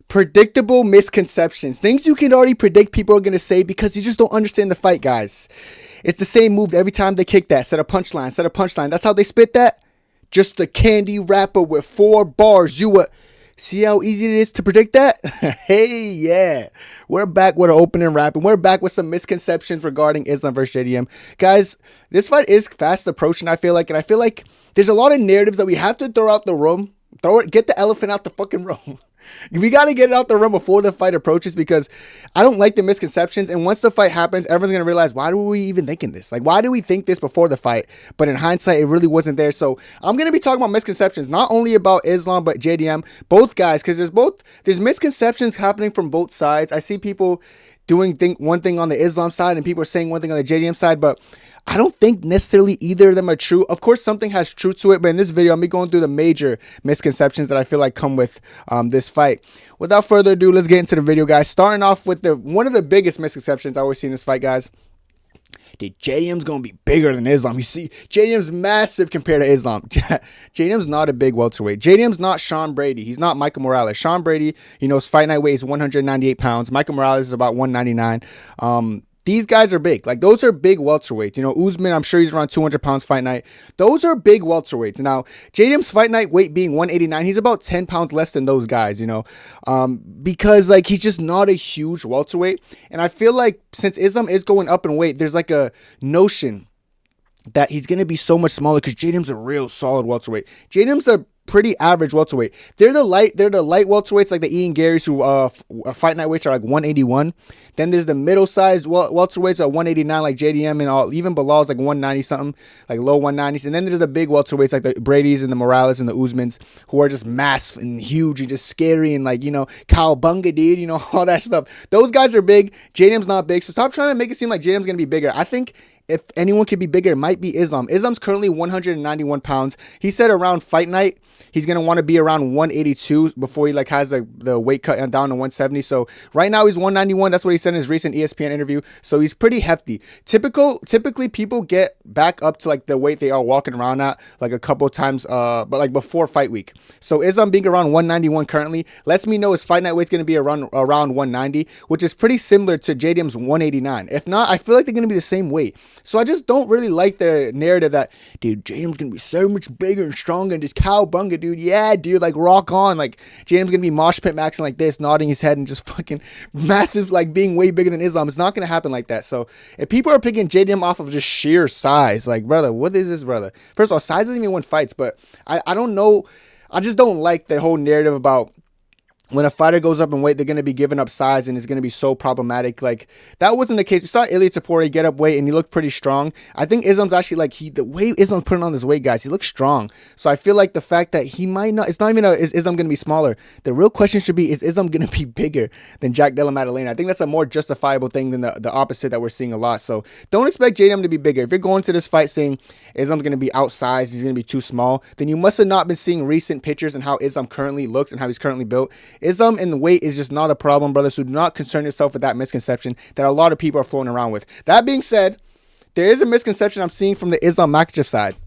Predictable misconceptions. Things you can already predict people are going to say because you just don't understand the fight, guys. It's the same move every time they kick that. Set a punchline, set a punchline. That's how they spit that. Just a candy wrapper with 4 bars. See how easy it is to predict that? Hey, yeah. We're back with an opening rap, and we're back with some misconceptions regarding Islam versus JDM. Guys, this fight is fast approaching, I feel like, and I feel like there's a lot of narratives that we have to throw out the room. Get the elephant out the fucking room. We got to get it out the room before the fight approaches because I don't like the misconceptions. And once the fight happens, everyone's going to realize, why were we even thinking this? Like, why did we think this before the fight? But in hindsight, it really wasn't there. So I'm going to be talking about misconceptions, not only about Islam, but JDM, both guys, because there's misconceptions happening from both sides. I see people doing one thing on the Islam side and people are saying one thing on the JDM side, but I don't think necessarily either of them are true. Of course, something has truth to it, but in this video, I'm going to be going through the major misconceptions that I feel like come with this fight. Without further ado, let's get into the video, guys. Starting off with one of the biggest misconceptions I always see in this fight, guys. Dude, JDM's going to be bigger than Islam. You see, JDM's massive compared to Islam. JDM's not a big welterweight. JDM's not Sean Brady. He's not Michael Morales. Sean Brady, his fight night weight is 198 pounds. Michael Morales is about 199. These guys are big. Like, those are big welterweights. Usman, I'm sure he's around 200 pounds fight night. Those are big welterweights. Now, JDM's fight night weight being 189, he's about 10 pounds less than those guys, because, like, he's just not a huge welterweight. And I feel like since Islam is going up in weight, there's, like, a notion that he's going to be so much smaller because JDM's a real solid welterweight. JDM's a pretty average welterweight. They're the light welterweights, like the Ian Garys, who fight night weights are like 181. Then there's the middle sized welterweights at 189, like JDM, and even Bilal's like 190 something, like low 190s. And then there's the big welterweights like the Brady's and the Morales and the Usmans, who are just massive and huge and just scary and like cowabunga, dude, all that stuff. Those guys are big. JDM's not big, so stop trying to make it seem like JDM's gonna be bigger. I think if anyone could be bigger, it might be Islam. Islam's currently 191 pounds. He said around fight night, he's going to want to be around 182 before he has the weight cut down to 170. So right now he's 191. That's what he said in his recent ESPN interview. So he's pretty hefty. Typically people get back up to like the weight they are walking around at like a couple of times, but like before fight week. So Islam being around 191 currently lets me know his fight night weight's going to be around 190, which is pretty similar to JDM's 189. If not, I feel like they're going to be the same weight. So I just don't really like the narrative that, dude, JDM's going to be so much bigger and stronger and just cowabunga, dude. Yeah, dude, like rock on. Like JDM's going to be mosh pit maxing like this, nodding his head and just fucking massive, like being way bigger than Islam. It's not going to happen like that. So if people are picking JDM off of just sheer size, like, brother, what is this, brother? First of all, size doesn't even win fights, but I don't know. I just don't like the whole narrative about when a fighter goes up in weight, they're going to be giving up size and it's going to be so problematic. Like, that wasn't the case. We saw Ilia Topuria get up weight and he looked pretty strong. I think Islam's actually like, the way Islam's putting on this weight, guys, he looks strong. So I feel like the fact that he might not, it's not even is Islam going to be smaller? The real question should be, is Islam going to be bigger than Jack Della Maddalena? I think that's a more justifiable thing than the opposite that we're seeing a lot. So don't expect JDM to be bigger. If you're going to this fight saying Islam's going to be outsized, he's going to be too small, then you must have not been seeing recent pictures and how Islam currently looks and how he's currently built. Islam in the weight is just not a problem, brother. So do not concern yourself with that misconception that a lot of people are floating around with. That being said, there is a misconception I'm seeing from the Islam Makhachev side.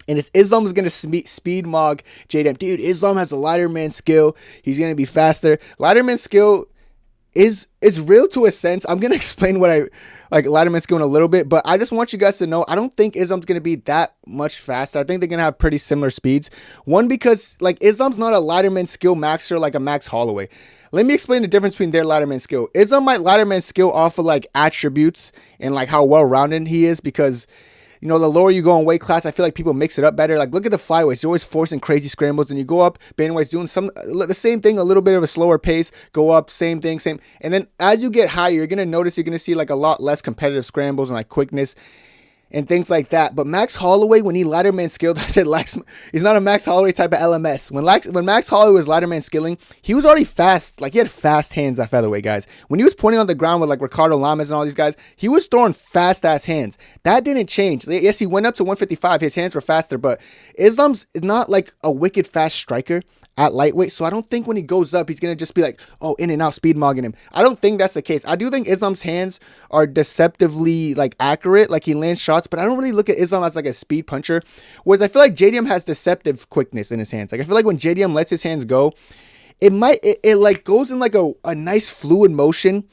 And it's Islam is going to speed mog JDM. Dude, Islam has a lighter man skill. He's going to be faster. Lighter man skill is real to a sense. I'm going to explain what I like Lighterman skill in a little bit, but I just want you guys to know I don't think Islam's going to be that much faster. I think they're going to have pretty similar speeds. One, because like Islam's not a Lighterman skill maxer like a Max Holloway. Let me explain the difference between their Lighterman skill. Islam might Lighterman skill off of like attributes and like how well-rounded he is, because the lower you go in weight class, I feel like people mix it up better. Like, look at the flyweights. You're always forcing crazy scrambles, and you go up, bantamweight's doing the same thing, a little bit of a slower pace, go up, same thing, same. And then as you get higher, you're going to notice you're going to see like a lot less competitive scrambles and like quickness and things like that. But Max Holloway, when he Lighterman skilled, I said he's not a Max Holloway type of LMS. When Max Holloway was Lighterman skilling, he was already fast. Like, he had fast hands at featherweight, guys. When he was pointing on the ground with like Ricardo Lamas and all these guys, he was throwing fast ass hands. That didn't change. Yes, he went up to 155. His hands were faster, but Islam's not like a wicked fast striker at lightweight. So I don't think when he goes up, he's going to just be like, oh, in and out, speed mugging him. I don't think that's the case. I do think Islam's hands are deceptively like accurate. Like, he lands shots, but I don't really look at Islam as like a speed puncher. Whereas I feel like JDM has deceptive quickness in his hands. Like, I feel like when JDM lets his hands go, it like goes in like a nice fluid motion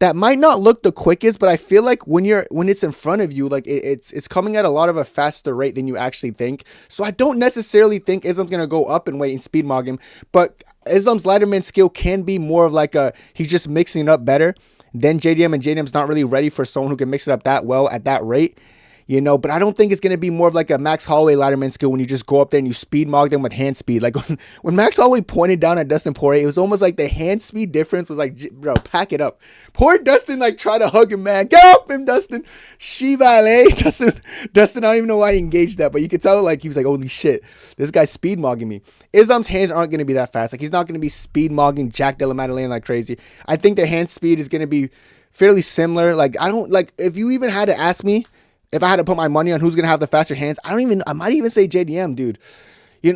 that might not look the quickest, but I feel like when it's in front of you, like it's coming at a lot of a faster rate than you actually think. So I don't necessarily think Islam's gonna go up in weight and speed mog him, but Islam's Lighterman skill can be more of like he's just mixing it up better than JDM, and JDM's not really ready for someone who can mix it up that well at that rate. But I don't think it's going to be more of like a Max Holloway Ladderman skill when you just go up there and you speed mog them with hand speed. Like when Max Holloway pointed down at Dustin Poirier, it was almost like the hand speed difference was like, bro, pack it up. Poor Dustin like try to hug him, man. Get off him, Dustin. Shivale. Dustin, I don't even know why he engaged that, but you could tell like he was like, holy shit, this guy's speed mogging me. Islam's hands aren't going to be that fast. Like he's not going to be speed mogging Jack Della Maddalena like crazy. I think their hand speed is going to be fairly similar. Like I don't like if you even had to ask me, if I had to put my money on who's going to have the faster hands, I might even say JDM, dude.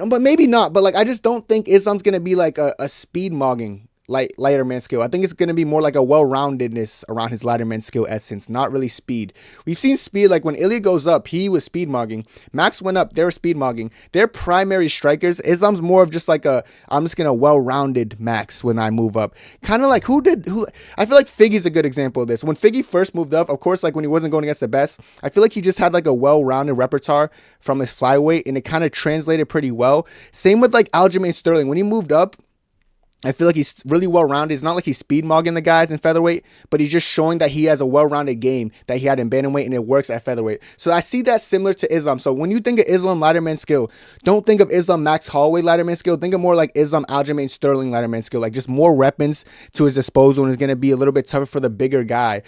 But maybe not. But, like, I just don't think Islam's going to be, like, a speed mogging lighter man skill. I think it's going to be more like a well-roundedness around his lighter man skill essence, not really speed. We've seen speed, like, when Ilya goes up, he was speed mogging. Max went up, they were speed mogging. They're primary strikers. Islam's more of just like I'm just going to well-rounded Max when I move up. Kind of like, I feel like Figgy's a good example of this. When Figgy first moved up, of course, like, when he wasn't going against the best, I feel like he just had, like, a well-rounded repertoire from his flyweight, and it kind of translated pretty well. Same with, like, Aljamain Sterling. When he moved up, I feel like he's really well-rounded. It's not like he's speed-mogging the guys in featherweight, but he's just showing that he has a well-rounded game that he had in bantamweight, and it works at featherweight. So I see that similar to Islam. So when you think of Islam Ladderman skill, don't think of Islam Max Holloway Ladderman skill. Think of more like Islam Aljamain Sterling Ladderman skill. Like just more weapons to his disposal, and it's going to be a little bit tougher for the bigger guy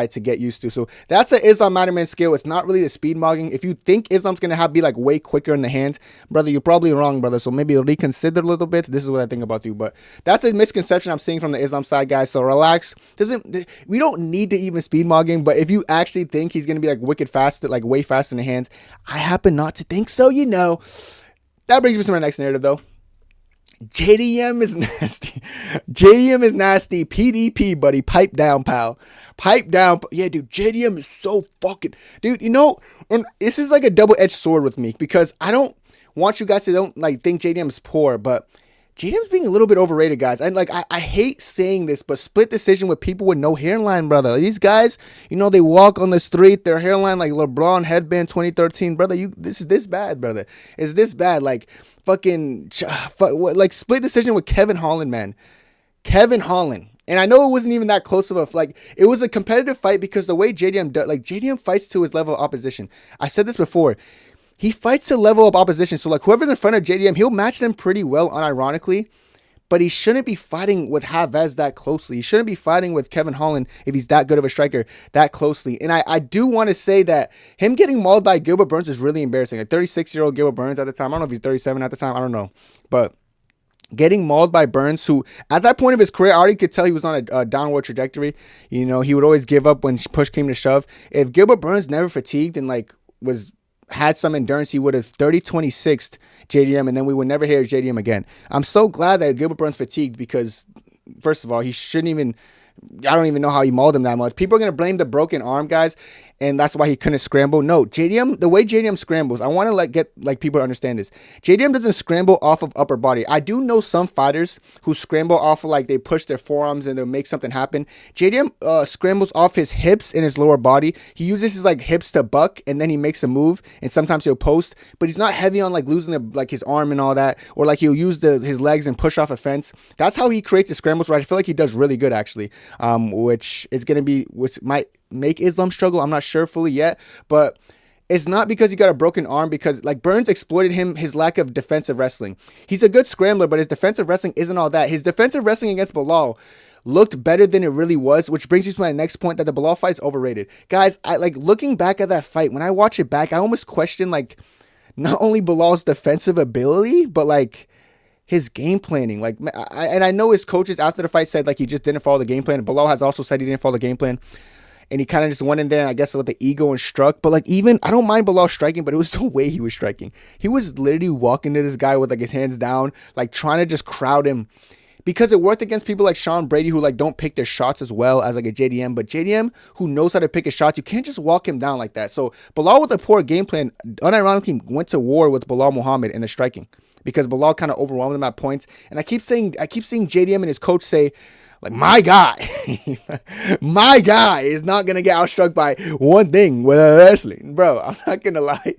to get used to. So that's an Islam Ladderman skill. It's not really the speed-mogging. If you think Islam's going to be like way quicker in the hands, brother, you're probably wrong, brother. So maybe reconsider a little bit. This is what I think about you. But that's a misconception I'm seeing from the Islam side, guys. So relax. We don't need to even speed mog him, but if you actually think he's gonna be like wicked fast, like way faster in the hands, I happen not to think so. That brings me to my next narrative, though. JDM is nasty. JDM is nasty. PDP, buddy. Pipe down, pal. Pipe down. Yeah, dude. JDM is so fucking, dude. And this is like a double-edged sword with me because I don't want you guys to don't like think JDM is poor, but JDM's being a little bit overrated, guys. I hate saying this, but split decision with people with no hairline, brother. These guys, they walk on the street, their hairline like LeBron headband 2013, brother. This is this bad, brother. It's this bad, like like split decision with Kevin Holland, man. Kevin Holland. And I know it wasn't even that close of it was a competitive fight because the way JDM does, like JDM fights to his level of opposition. I said this before. He fights to level of opposition. So, like, whoever's in front of JDM, he'll match them pretty well, unironically. But he shouldn't be fighting with Chavez that closely. He shouldn't be fighting with Kevin Holland if he's that good of a striker that closely. And I do want to say that him getting mauled by Gilbert Burns is really embarrassing. A 36-year-old Gilbert Burns at the time. I don't know if he's 37 at the time. I don't know. But getting mauled by Burns, who at that point of his career, I already could tell he was on a downward trajectory. He would always give up when push came to shove. If Gilbert Burns never fatigued and, like, had some endurance, he would have 26th JDM, and then we would never hear JDM again. I'm so glad that Gilbert Burns fatigued because, first of all, he shouldn't even, I don't even know how he mauled him that much. People are going to blame the broken arm, guys, and that's why he couldn't scramble. No, JDM, the way JDM scrambles, I want to get people to understand this. JDM doesn't scramble off of upper body. I do know some fighters who scramble off of they push their forearms and they'll make something happen. JDM scrambles off his hips and his lower body. He uses his hips to buck and then he makes a move and sometimes he'll post, but he's not heavy on losing his arm and all that, or he'll use his legs and push off a fence. That's how he creates the scrambles, right? I feel like he does really good actually, which might make Islam struggle. I'm not sure fully yet, but it's not because he got a broken arm, because Burns exploited his lack of defensive wrestling. He's a good scrambler, but his defensive wrestling isn't all that. His defensive wrestling against Bilal looked better than it really was, which brings me to my next point, that the Bilal fight is overrated. Guys, I looking back at that fight, when I watch it back, I almost question not only Bilal's defensive ability, but his game planning. And I know his coaches after the fight said he just didn't follow the game plan. Bilal has also said he didn't follow the game plan. And he kind of just went in there, I guess, with the ego and struck. But even, I don't mind Bilal striking, but it was the way he was striking. He was literally walking to this guy with his hands down, trying to just crowd him. Because it worked against people like Sean Brady, who don't pick their shots as well as a JDM. But JDM, who knows how to pick his shots, you can't just walk him down like that. So Bilal, with a poor game plan, unironically went to war with Bilal Muhammad in the striking. because Bilal kind of overwhelmed him at points. And I keep seeing JDM and his coach say, like, my guy is not going to get outstruck by one thing with wrestling. Bro, I'm not going to lie.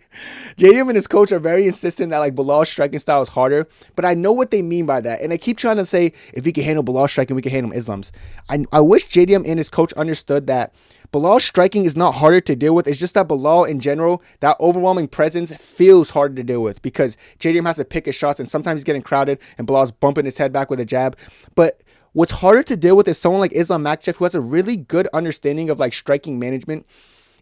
JDM and his coach are very insistent that, like, Bilal's striking style is harder. But I know what they mean by that. And I keep trying to say, if we can handle Bilal's striking, we can handle Islam's. I wish JDM and his coach understood that Bilal's striking is not harder to deal with. It's just that Bilal, in general, that overwhelming presence feels harder to deal with because JDM has to pick his shots, and sometimes he's getting crowded, and Bilal's bumping his head back with a jab. But what's harder to deal with is someone like Islam Makhachev, who has a really good understanding of, like, striking management.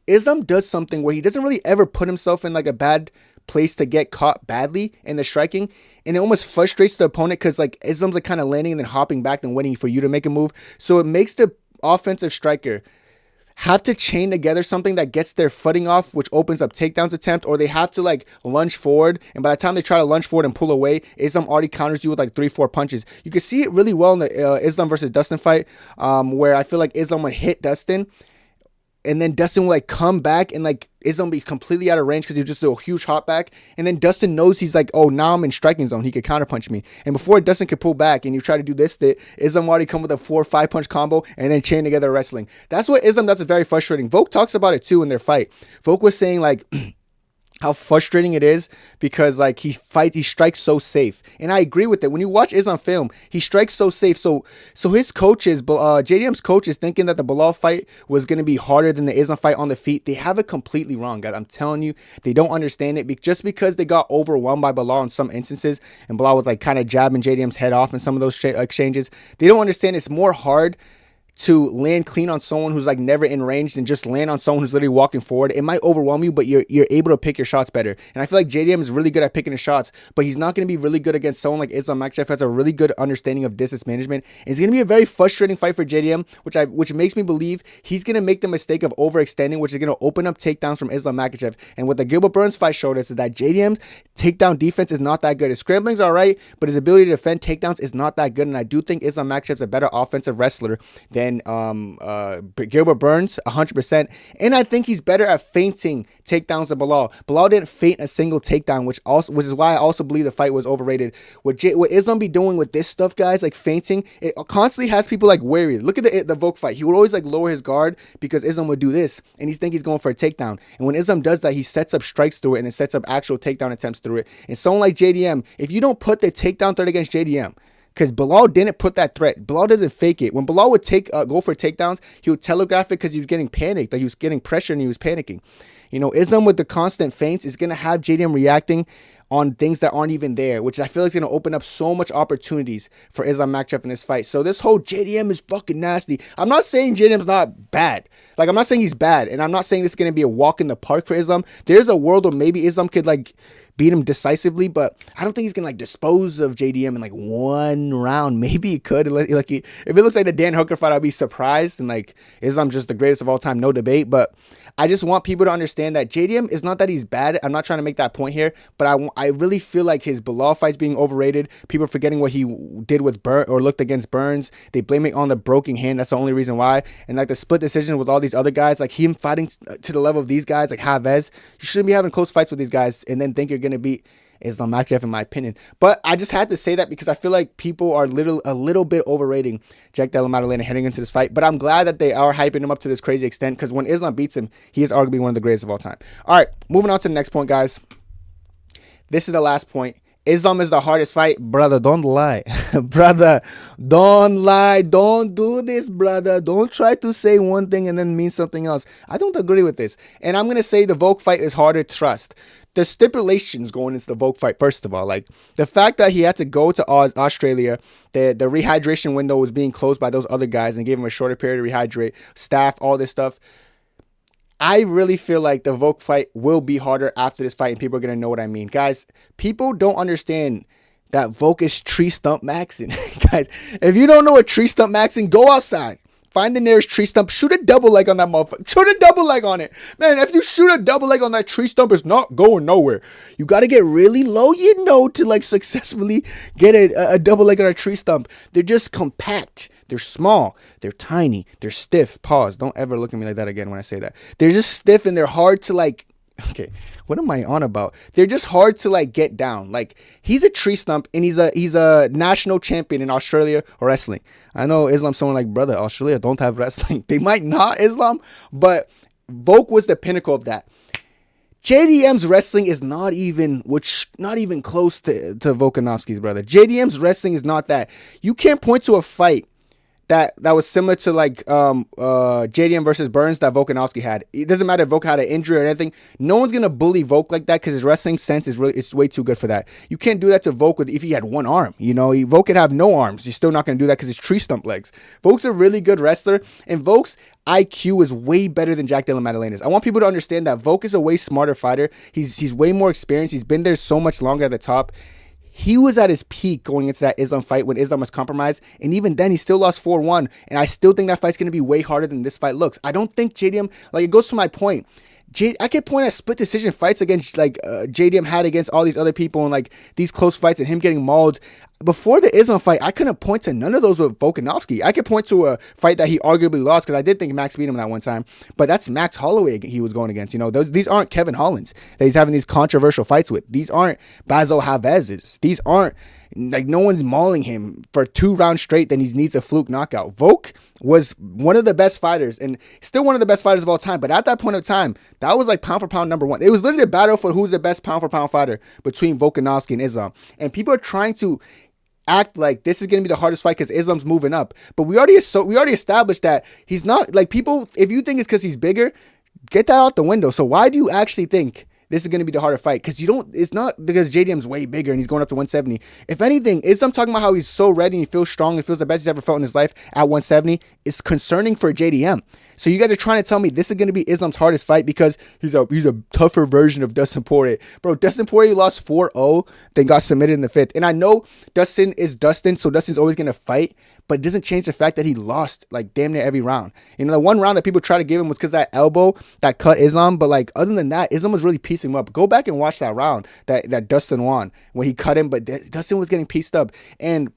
Islam does something where he doesn't really ever put himself in, like, a bad place to get caught badly in the striking, and it almost frustrates the opponent because, like, Islam's, like, kind of landing and then hopping back and waiting for you to make a move. So it makes the offensive striker have to chain together something that gets their footing off, which opens up takedowns attempt, or they have to, like, lunge forward, and by the time they try to lunge forward and pull away, Islam already counters you with, like, 3-4 punches. You can see it really well in the Islam versus Dustin fight, where I feel like Islam would hit Dustin, and then Dustin will, like, come back, and, like, Islam be completely out of range because he just do a huge hop back. And then Dustin knows, he's like, oh, now I'm in striking zone. He could counterpunch me. And before Dustin could pull back and you try to do this, Islam already come with a 4 or 5 punch combo and then chain together wrestling. That's what Islam does. Is very frustrating. Volk talks about it too in their fight. Volk was saying, like, how frustrating it is because, like, he strikes so safe. And I agree with it. When you watch Islam film, he strikes so safe. So his coaches, JDM's coach is thinking that the Bilal fight was going to be harder than the Islam fight on the feet. They have it completely wrong, guys. I'm telling you, they don't understand it. Just because they got overwhelmed by Bilal in some instances, and Bilal was, like, kind of jabbing JDM's head off in some of those exchanges, they don't understand it's more hard to land clean on someone who's, like, never in range than just land on someone who's literally walking forward. It might overwhelm you, but you're able to pick your shots better. And I feel like JDM is really good at picking his shots, but he's not going to be really good against someone like Islam Makhachev, who has a really good understanding of distance management. And it's going to be a very frustrating fight for JDM, which makes me believe he's going to make the mistake of overextending, which is going to open up takedowns from Islam Makhachev. And what the Gilbert Burns fight showed us is that JDM's takedown defense is not that good. His scrambling's all right, but his ability to defend takedowns is not that good. And I do think Islam Makhachev's a better offensive wrestler than Gilbert Burns, 100%. And I think he's better at feinting takedowns than Bilal. Bilal didn't feint a single takedown, which is why I also believe the fight was overrated. What Islam be doing with this stuff, guys, like feinting, it constantly has people, like, wary. Look at the Volk fight. He would always, like, lower his guard because Islam would do this, and he's going for a takedown. And when Islam does that, he sets up strikes through it and then sets up actual takedown attempts through it. And someone like JDM, if you don't put the takedown threat against JDM, because Bilal didn't put that threat. Bilal doesn't fake it. When Bilal would go for takedowns, he would telegraph it because he was getting panicked. Like, he was getting pressure and he was panicking. You know, Islam with the constant feints is going to have JDM reacting on things that aren't even there, which I feel like is going to open up so much opportunities for Islam Makhachev in this fight. So this whole JDM is fucking nasty. I'm not saying JDM's not bad. Like, I'm not saying he's bad. And I'm not saying this is going to be a walk in the park for Islam. There's a world where maybe Islam could, like, beat him decisively, but I don't think he's gonna, like, dispose of JDM in, like, one round. Maybe he could. Like, if it looks like the Dan Hooker fight, I'll be surprised. And, like, Islam's just the greatest of all time, no debate. But I just want people to understand that JDM is not that he's bad. I'm not trying to make that point here, but I really feel like his Bilal fight's being overrated. People are forgetting what he did with looked against Burns. They blame it on the broken hand. That's the only reason why. And, like, the split decision with all these other guys, like him fighting to the level of these guys, like Chavez, you shouldn't be having close fights with these guys and then think you're going to beat Islam Makhachev, in my opinion. But I just had to say that because I feel like people are a little bit overrating Jack Della Maddalena heading into this fight. But I'm glad that they are hyping him up to this crazy extent, because when Islam beats him, he is arguably one of the greatest of all time. All right, moving on to the next point, guys. This is the last point. Islam is the hardest fight. Brother, don't lie. Brother, don't lie. Don't do this, brother. Don't try to say one thing and then mean something else. I don't agree with this. And I'm going to say the Volk fight is harder to trust. The stipulations going into the Volk fight, first of all, like the fact that he had to go to Australia, the rehydration window was being closed by those other guys and gave him a shorter period to rehydrate, staff, all this stuff. I really feel like the Volk fight will be harder after this fight, and people are going to know what I mean. Guys, people don't understand that Volk is tree stump maxing. Guys, if you don't know what tree stump maxing, go outside. Find the nearest tree stump. Shoot a double leg on that motherfucker. Shoot a double leg on it. Man, if you shoot a double leg on that tree stump, it's not going nowhere. You got to get really low, to, like, successfully get a double leg on a tree stump. They're just compact. They're small. They're tiny. They're stiff. Pause. Don't ever look at me like that again when I say that. They're just stiff and they're hard to, like, Okay, what am I on about? They're just hard to like get down. Like he's a tree stump, and he's a national champion in Australia or wrestling. I know Islam. Someone like brother, Australia don't have wrestling. They might not Islam, but Volk was the pinnacle of that. JDM's wrestling is not even close to Volkanovski's, brother. JDM's wrestling is not that. You can't point to a fight that was similar to like JDM versus Burns that Volkanovski had. It doesn't matter if Volk had an injury or anything. No one's gonna bully Volk like that because his wrestling sense is it's way too good for that. You can't do that to Volk if he had one arm. You know, Volk could have no arms. You're still not gonna do that because his tree stump legs. Volk's a really good wrestler, and Volk's IQ is way better than Jack Della Maddalena's. I want people to understand that Volk is a way smarter fighter. He's way more experienced. He's been there so much longer at the top. He was at his peak going into that Islam fight when Islam was compromised. And even then, he still lost 4-1. And I still think that fight's going to be way harder than this fight looks. I don't think JDM, like it goes to my point. I could point at split decision fights against like JDM had against all these other people and like these close fights and him getting mauled. Before the Islam fight, I couldn't point to none of those with Volkanovski. I could point to a fight that he arguably lost because I did think Max beat him that one time. But that's Max Holloway he was going against. You know, these aren't Kevin Hollands that he's having these controversial fights with. These aren't Basil Havez's. These aren't like no one's mauling him for 2 rounds straight. Then he needs a fluke knockout. Volk was one of the best fighters and still one of the best fighters of all time. But at that point of time, that was like pound for pound number 1. It was literally a battle for who's the best pound for pound fighter between Volkanovski and Islam. And people are trying to act like this is going to be the hardest fight because Islam's moving up. But we already established that he's not. Like people, if you think it's because he's bigger, get that out the window. So why do you actually think this is going to be the harder fight? Because it's not because JDM's way bigger and he's going up to 170. If anything, Islam talking about how he's so ready and he feels strong and feels the best he's ever felt in his life at 170 is concerning for JDM. So you guys are trying to tell me this is going to be Islam's hardest fight because he's a tougher version of Dustin Poirier. Bro, Dustin Poirier lost 4-0, then got submitted in the 5th. And I know Dustin is Dustin, so Dustin's always going to fight, but it doesn't change the fact that he lost like damn near every round. You know, the one round that people try to give him was because that elbow that cut Islam, but like other than that, Islam was really piecing him up. Go back and watch that round that Dustin won when he cut him, but Dustin was getting pieced up. And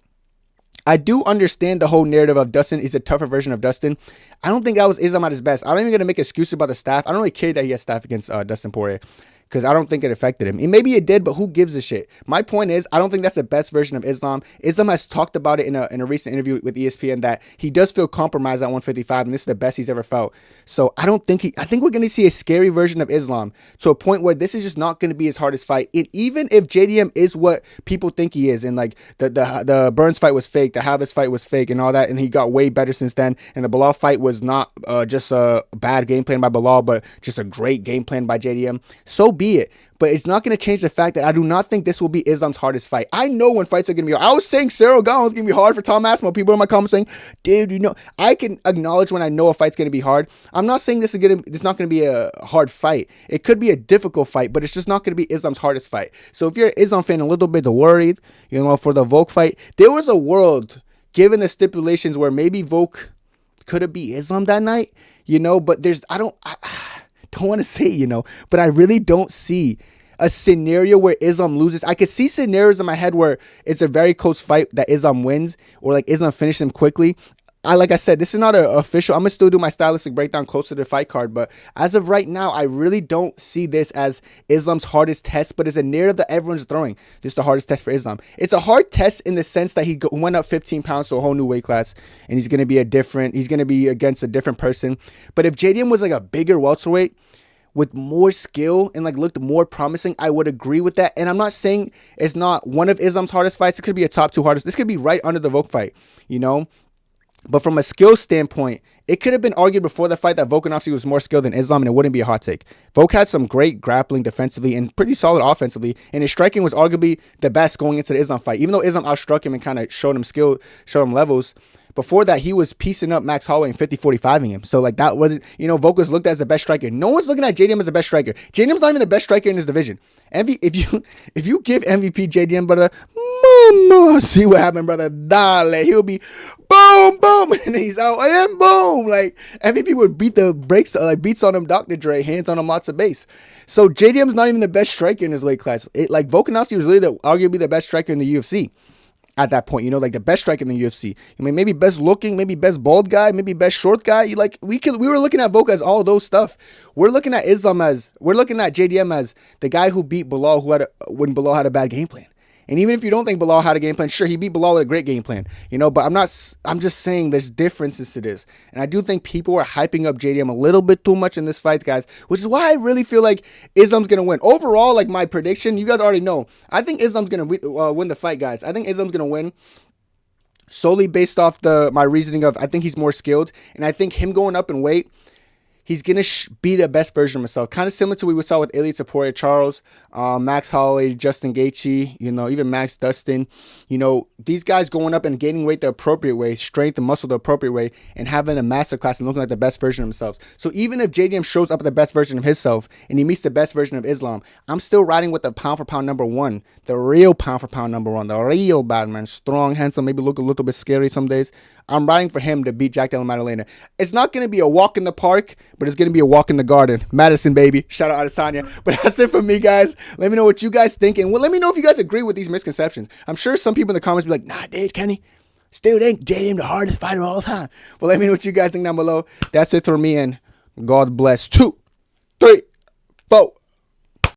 I do understand the whole narrative of Dustin is a tougher version of Dustin. I don't think that was Islam at his best. I'm not even going to make excuses about the staff. I don't really care that he has staff against Dustin Poirier because I don't think it affected him. And maybe it did, but who gives a shit? My point is, I don't think that's the best version of Islam. Islam has talked about it in a recent interview with ESPN that he does feel compromised at 155, and this is the best he's ever felt. So I think we're going to see a scary version of Islam to a point where this is just not going to be his hardest fight. And even if JDM is what people think he is, and like the Burns fight was fake, the Havis fight was fake, and all that, and he got way better since then, and the Bilal fight was not just a bad game plan by Bilal, but just a great game plan by JDM. So be it. But it's not going to change the fact that I do not think this will be Islam's hardest fight. I know when fights are going to be hard. I was saying Cyril Gane was going to be hard for Tom Aspinall. People in my comments saying, dude, you know, I can acknowledge when I know a fight's going to be hard. I'm not saying it's not going to be a hard fight. It could be a difficult fight, but it's just not going to be Islam's hardest fight. So if you're an Islam fan, a little bit worried, you know, for the Volk fight, there was a world, given the stipulations, where maybe Volk could have beat Islam that night, you know, but I don't want to say, you know, but I really don't see a scenario where Islam loses. I could see scenarios in my head where it's a very close fight that Islam wins or like Islam finishes him quickly. Like I said, this is not an official. I'm going to still do my stylistic breakdown close to the fight card. But as of right now, I really don't see this as Islam's hardest test. But it's a narrative that everyone's throwing. This is the hardest test for Islam. It's a hard test in the sense that he went up 15 pounds to a whole new weight class. And he's going to be against a different person. But if JDM was like a bigger welterweight with more skill and like looked more promising, I would agree with that. And I'm not saying it's not one of Islam's hardest fights. It could be a top 2 hardest. This could be right under the Volk fight, you know. But from a skill standpoint, it could have been argued before the fight that Volkanovski was more skilled than Islam, and it wouldn't be a hot take. Volk had some great grappling defensively and pretty solid offensively, and his striking was arguably the best going into the Islam fight. Even though Islam outstruck him and kind of showed him levels, before that, he was piecing up Max Holloway and 50-45ing him. So, like, that wasn't, you know, Volk was looked at as the best striker. No one's looking at JDM as the best striker. JDM's not even the best striker in his division. If you give MVP JDM, brother, mama, see what happened, brother, dale. He'll be boom, boom, and he's out, and boom. Like, MVP would beat the brakes, like, beats on him, Dr. Dre, hands on him, lots of bass. So, JDM's not even the best striker in his weight class. Volkanovski was really arguably the best striker in the UFC. at that point, like the best striker in the UFC. I mean, maybe best looking, maybe best bald guy, maybe best short guy. We were looking at Volk as all those stuff. We're looking at JDM as the guy who beat Bilal when Bilal had a bad game plan. And even if you don't think Bilal had a game plan, sure, he beat Bilal with a great game plan, but I'm just saying there's differences to this. And I do think people are hyping up JDM a little bit too much in this fight, guys, which is why I really feel like Islam's going to win. Overall, like my prediction, you guys already know, I think Islam's going to win the fight, guys. I think Islam's going to win solely based off my reasoning of I think he's more skilled. And I think him going up in weight, he's going to be the best version of himself. Kind of similar to what we saw with Ilya Taporia Charles, Max Holloway, Justin Gaethje, even Max Dustin. These guys going up and gaining weight the appropriate way, strength and muscle the appropriate way, and having a masterclass and looking like the best version of themselves. So even if JDM shows up at the best version of himself and he meets the best version of Islam, I'm still riding with the pound-for-pound number one, the real pound-for-pound number one, the real bad man, strong, handsome, maybe look a little bit scary some days. I'm riding for him to beat Jack Della Maddalena. It's not going to be a walk in the park, but it's going to be a walk in the garden. Madison, baby. Shout out Adesanya. But that's it for me, guys. Let me know what you guys think. And let me know if you guys agree with these misconceptions. I'm sure some people in the comments will be like, nah, dude, Kenny, still think JDM the hardest fighter of all time. Well, let me know what you guys think down below. That's it for me, and God bless. 2, 3, 4.